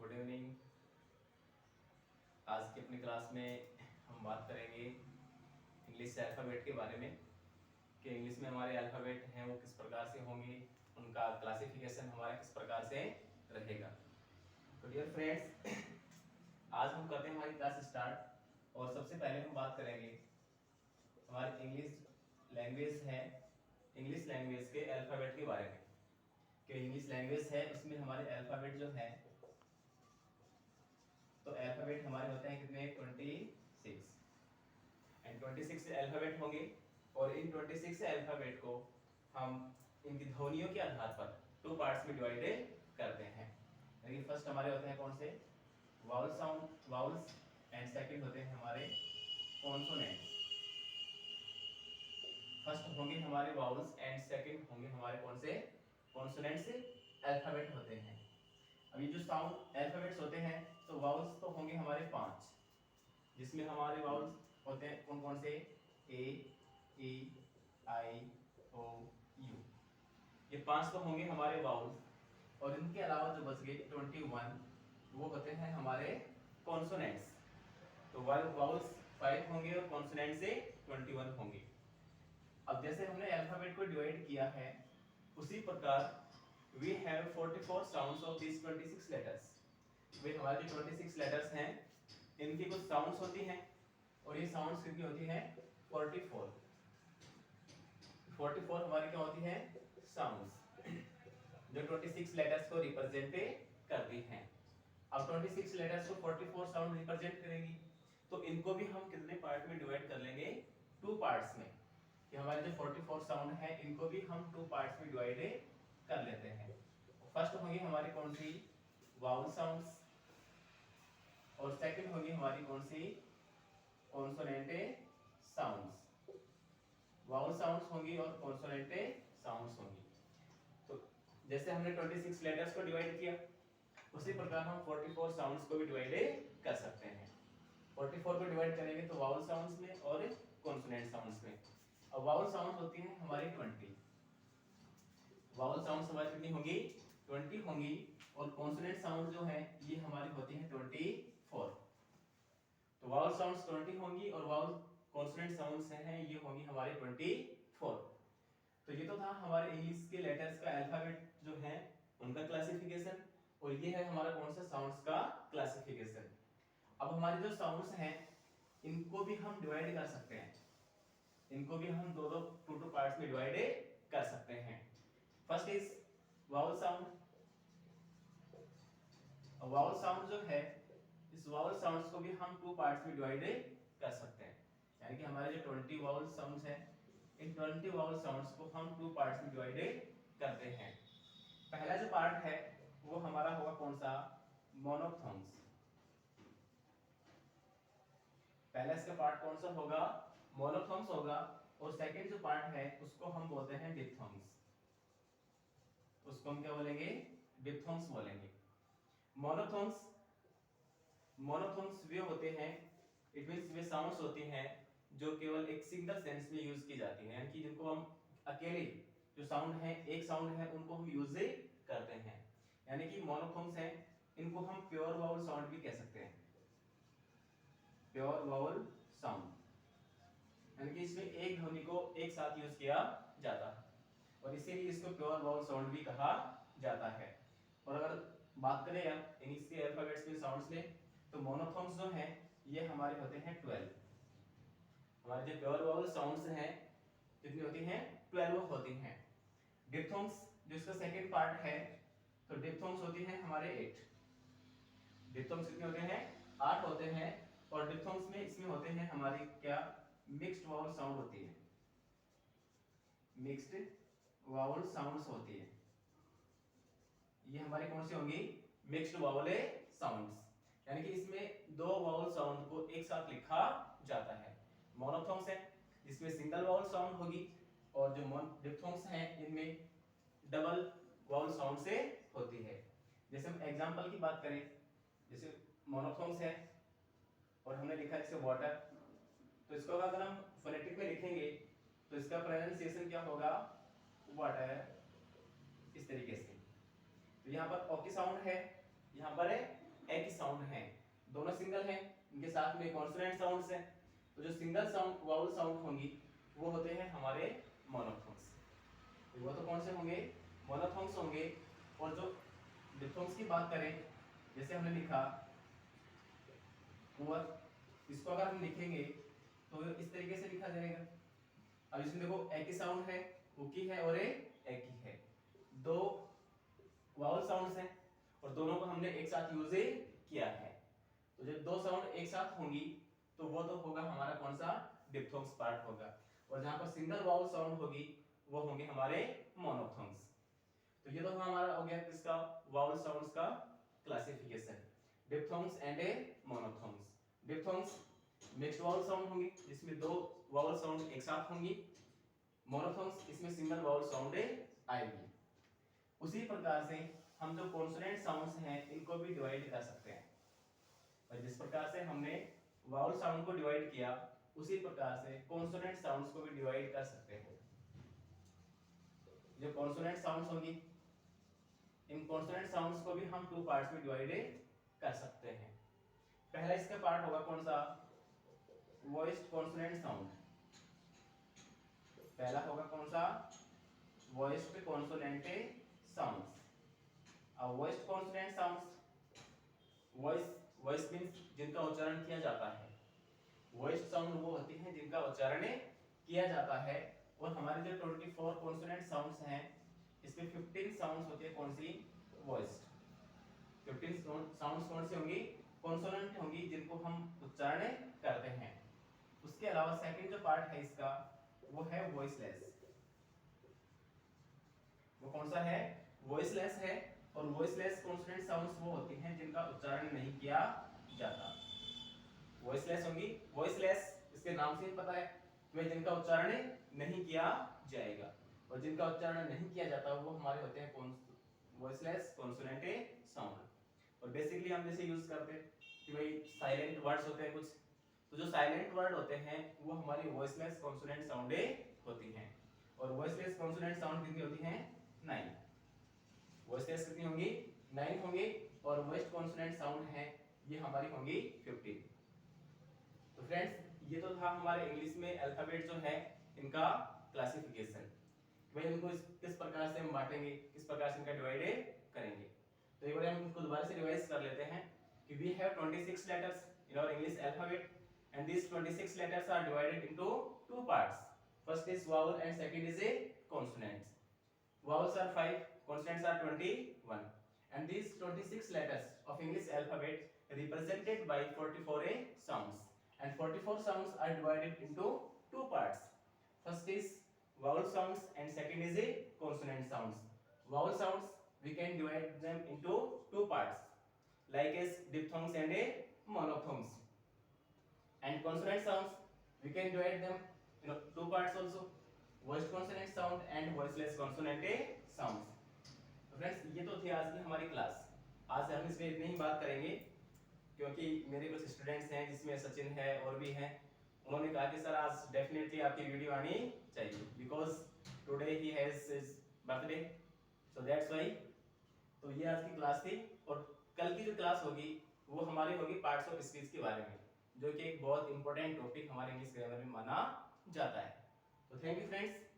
Good evening. आज की अपनी क्लास में हम बात करेंगे इंग्लिश अल्फ़ाबेट के बारे में कि इंग्लिश में हमारे अल्फ़ाबेट हैं वो किस प्रकार से होंगे, उनका क्लासिफिकेशन हमारा किस प्रकार से रहेगा। तो डियर फ्रेंड्स, आज हम करते हैं हमारी क्लास स्टार्ट। और सबसे पहले हम बात करेंगे हमारी इंग्लिश लैंग्वेज के अल्फ़ाबेट के बारे में कि इंग्लिश लैंग्वेज है उसमें हमारे अल्फ़ाबेट जो है, तो अल्फाबेट हमारे होते हैं कितने 26 एंड 26 अल्फाबेट होंगे। और इन 26 अल्फाबेट को हम इनकी ध्वनियों के आधार पर टू पार्ट्स में डिवाइडेड करते हैं। यानी फर्स्ट हमारे होते हैं कौन से vowel sound vowels and second होते हैं हमारे कॉन्सोनेंट्स। फर्स्ट होंगे हमारे वाउल्स एंड सेकंड होंगे हमारे कौन से कॉन्सोनेंट्स अल्फाबेट होते हैं। अभी जो साउंड अल्फाबेट्स होते हैं तो वाउल्स तो होंगे हमारे 5, जिसमें हमारे वाउल्स होते हैं कौन कौन से ए ई आई ओ यू, ये 5 तो होंगे हमारे वाउल्स। और इनके अलावा जो बच गए 21 वो होते हैं हमारे कॉन्सोनेंट्स। तो वाउल्स 5 होंगे और कॉन्सोनेंट से 21 होंगे। अब जैसे हमने अल्फाबेट को डिवाइड किया है उसी प्रकार we have 44 sounds of these 26 letters। वे हमारे जो 26 लेटर्स हैं इनकी कुछ साउंड्स होती हैं और ये साउंड्स कितनी होती हैं 44 हमारी क्या होती है साउंड्स जो 26 लेटर्स को रिप्रेजेंट करती हैं। अब 26 लेटर्स को 44 साउंड रिप्रेजेंट करेंगी तो इनको भी हम कितने पार्ट में डिवाइड कर लेंगे टू पार्ट्स में, कि हमारे जो 44 साउंड है इनको भी हम टू पार्ट्स में डिवाइड कर लेते हैं। फर्स्ट होंगी हमारी कौन सी वाउल साउंड्स और सेकंड होगी हमारी कौन सी कॉन्सोनेंट साउंड्स। वाउल साउंड्स होंगी और कॉन्सोनेंट साउंड्स होंगी। तो जैसे हमने 26 लेटर्स को डिवाइड किया उसी प्रकार हम 44 साउंड्स को भी डिवाइड कर सकते हैं। 44 को डिवाइड करेंगे तो वाउल साउंड्स में और कॉन्सोनेंट साउंड्स में। अब वाउल साउंड्स होती हैं हमारी 20, वाउल साउंड्स हमारी कितनी होंगी 20 होंगी और कॉन्सोनेंट साउंड जो है ये हमारी होती है 24। तो वाउल साउंड्स 20 होंगी और वाउल कॉन्सोनेंट साउंड्स हैं ये होंगी हमारे 24। तो ये तो था हमारे इंग्लिश के लेटर्स का अल्फाबेट जो है उनका क्लासिफिकेशन, और ये है हमारा कौन सा साउंड्स का क्लासिफिकेशन। अब हमारे जो साउंड्स हैं इनको भी हम डिवाइड कर सकते हैं, इनको भी हम दो दो टू पार्ट्स में डिवाइड कर सकते हैं। First is vowel sound. Vowel sound जो है इस वाउल साउंड्स को भी हम टू पार्ट्स में डिवाइड कर सकते हैं, यानी कि हमारे जो 20 वाउल साउंड्स हैं इन 20 वाउल साउंड्स को हम टू पार्ट्स में डिवाइड करते हैं। पहला जो पार्ट है वो हमारा होगा कौन सा मोनोफथोंग्स। पहला इसका पार्ट कौन सा होगा मोनोफथोंग्स होगा, और सेकंड जो पार्ट है उसको हम बोलते हैं डिप्थोंग्स। उसको हम क्या बोलेंगे डिप्थोंग्स बोलेंगे। मोनोफथोंग्स वे होते हैं, इट मींस वे साउंड्स होती हैं जो केवल एक सिंगल सेंस में यूज की जाती हैं, यानी कि जिनको हम अकेले जो साउंड है एक साउंड है उनको हम यूज करते हैं। यानी कि मोनोफथोंग्स हैं इनको हम प्योर वाउल साउंड भी कह सकते हैं, प्योर वाउल साउंड, यानी कि इसमें एक ध्वनि को एक साथ यूज किया जाता है और इसीलिए इसको प्योर वाउल साउंड भी कहा जाता है। और अगर बात करें आप इंग्लिश के अल्फाबेट्स के साउंड्स में तो मोनोफथोंग्स जो हैं ये हमारे होते हैं 12। हमारे जो प्योर वाउल साउंड्स हैं कितनी होती हैं 12 होती हैं। डिप्थोंग्स जो इसका सेकंड पार्ट है तो डिप्थोंग्स होती हैं हमारे 8। डिप्थोंग्स कितने होते हैं 8 होते हैं, और डिप्थोंग्स में इसमें होते हैं हमारी क्या मिक्स्ड वाउल साउंड होती है, मिक्स्ड वाउल साउंड्स होती है। ये हमारी कौन सी होंगी मिक्स्ड वाउल साउंड्स, यानी कि इसमें दो वाउल साउंड को एक साथ लिखा जाता है। मोनोफथोंग्स है जिसमें सिंगल वाउल साउंड होगी, और जो डिप्थोंग्स हैं इनमें डबल वाउल साउंड से होती है। जैसे हम एग्जांपल की बात करें, जैसे मोनोफथोंग्स है और हमने लिखा है जैसे वाटर, तो इसको अगर हम फोनेटिक में लिखेंगे तो इसका प्रोनाउंसिएशन क्या होगा वाटर, इस तरीके से। तो यहाँ पर ओ की साउंड है, यहाँ पर एक ही साउंड है, दोनों सिंगल हैं, इनके साथ में कॉन्सोनेंट साउंड्स हैं। तो जो सिंगल साउंड वाउल साउंड होंगी वो होते हैं हमारे मोनोफोन्स। वो तो कौन से होंगे, मोनोफोन्स होंगे। और जो डिप्थोन्स की बात करें, जैसे हमने लिखा पुअर, इसको अगर हम लिखेंगे तो इस तरीके से लिखा जाएगा। अब इसमें देखो एक ही साउंड है, उकी है और एक ही है, दो वाउल साउंड्स हैं और दोनों को हमने एक साथ यूज किया है। तो जब दो साउंड एक साथ होंगी तो वो तो होगा हमारा कौन सा, डिप्थोंग्स पार्ट होगा। और जहां पर सिंगल वाउल साउंड होगी वो होंगे हमारे मोनोफोन्स। तो ये तो हमारा हो गया किसका, वाउल साउंड्स का classification, diphthongs and monophones. Diphthongs mixed vowel sound होंगी जिसमें दो वाउल साउंड एक साथ होंगी, मोनोफोन्स इसमें सिंगल वाउल साउंड आएगी। उसी प्रकार से हम जो कॉन्सोनेंट साउंड्स हैं इनको भी डिवाइड कर सकते हैं। और जिस प्रकार से हमने वाउल साउंड को डिवाइड किया उसी प्रकार से कॉन्सोनेंट साउंड्स को भी डिवाइड कर सकते हैं। जो कॉन्सोनेंट साउंड्स होंगी, इन कॉन्सोनेंट साउंड्स को भी हम टू पार्ट्स में डिवाइड कर सकते हैं। पहला इसका पार्ट होगा कौन सा, वॉइस्ड कॉन्सोनेंट साउंड। पहला होगा कौन सा, वॉइस्ड कॉन्सोनेंट साउंड्स। अब voiced consonant sounds, voice means जिनका उच्चारण किया जाता है, वॉइस्ड साउंड वो होती हैं जिनका उच्चारण किया जाता है। और हमारे जो 24 कॉन्सोनेंट साउंड्स हैं इसमें 15 साउंड्स होती है कौन सी, वॉइस्ड। 15 साउंड्स कौन सी होंगी, कॉन्सोनेंट होंगी जिनको हम उच्चारण करते हैं। उसके अलावा सेकंड जो पार्ट है इसका वो है वॉइसलेस। वो कौन सा है, वॉइसलेस है। और वॉइसलेस कॉन्सोनेंट साउंड्स वो होती हैं जिनका उच्चारण नहीं किया जाता, वॉइसलेस होंगी। वॉइसलेस इसके नाम से ही पता है कि जिनका उच्चारण नहीं किया जाएगा। और जिनका उच्चारण नहीं किया जाता वो हमारे होते हैं कौन, वॉइसलेस कॉन्सोनेंट साउंड। और बेसिकली हम जैसे यूज करते हैं कि भाई साइलेंट वर्ड्स होते हैं कुछ, तो जो साइलेंट वर्ड होते हैं वो हमारी वॉइसलेस कॉन्सोनेंट साउंड होती हैं। और वॉइसलेस कॉन्सोनेंट साउंड कितनी होती हैं, 9। वॉइसलेस कितनी होंगी, 9 होंगी। और वॉइस्ड कॉन्सोनेंट साउंड है ये हमारी होंगी 15। तो फ्रेंड्स ये तो था हमारे इंग्लिश में अल्फाबेट जो है इनका क्लासिफिकेशन, भाई इनको किस प्रकार से हम बांटेंगे, किस प्रकार से इनका डिवाइड करेंगे। तो एक बार हम इसको दोबारा से रिवाइज कर लेते हैं कि we have 26 letters in our English alphabet and these 26 letters are divided into two parts. First is vowel and second is a consonants. Vowels are 5, consonants are 21, and these 26 letters of English alphabet represented by 44 sounds, and 44 sounds are divided into two parts. First is vowel sounds and second is a consonant sounds. Vowel sounds we can divide them into two parts like as diphthongs and a monophthongs. And consonant sounds we can divide them two parts also, voiced consonant sound and voiceless consonant sounds. तो friends ये तो थी आज की हमारी class. आज हम इसमें इतनी ही बात करेंगे क्योंकि मेरे कुछ स्टूडेंट्स हैं जिसमें सचिन है और भी हैं, उन्होंने कहा कि सर आज डेफिनेटली आपकी वीडियो आनी चाहिए because today he has his birthday, so that's why. तो ये आज की क्लास थी। और कल की जो क्लास होगी वो हमारी होगी पार्ट्स ऑफ स्पीच के बारे में, जो कि एक बहुत इंपॉर्टेंट टॉपिक हमारे इंग्लिश ग्रामर में माना जाता है। तो थैंक यू फ्रेंड्स।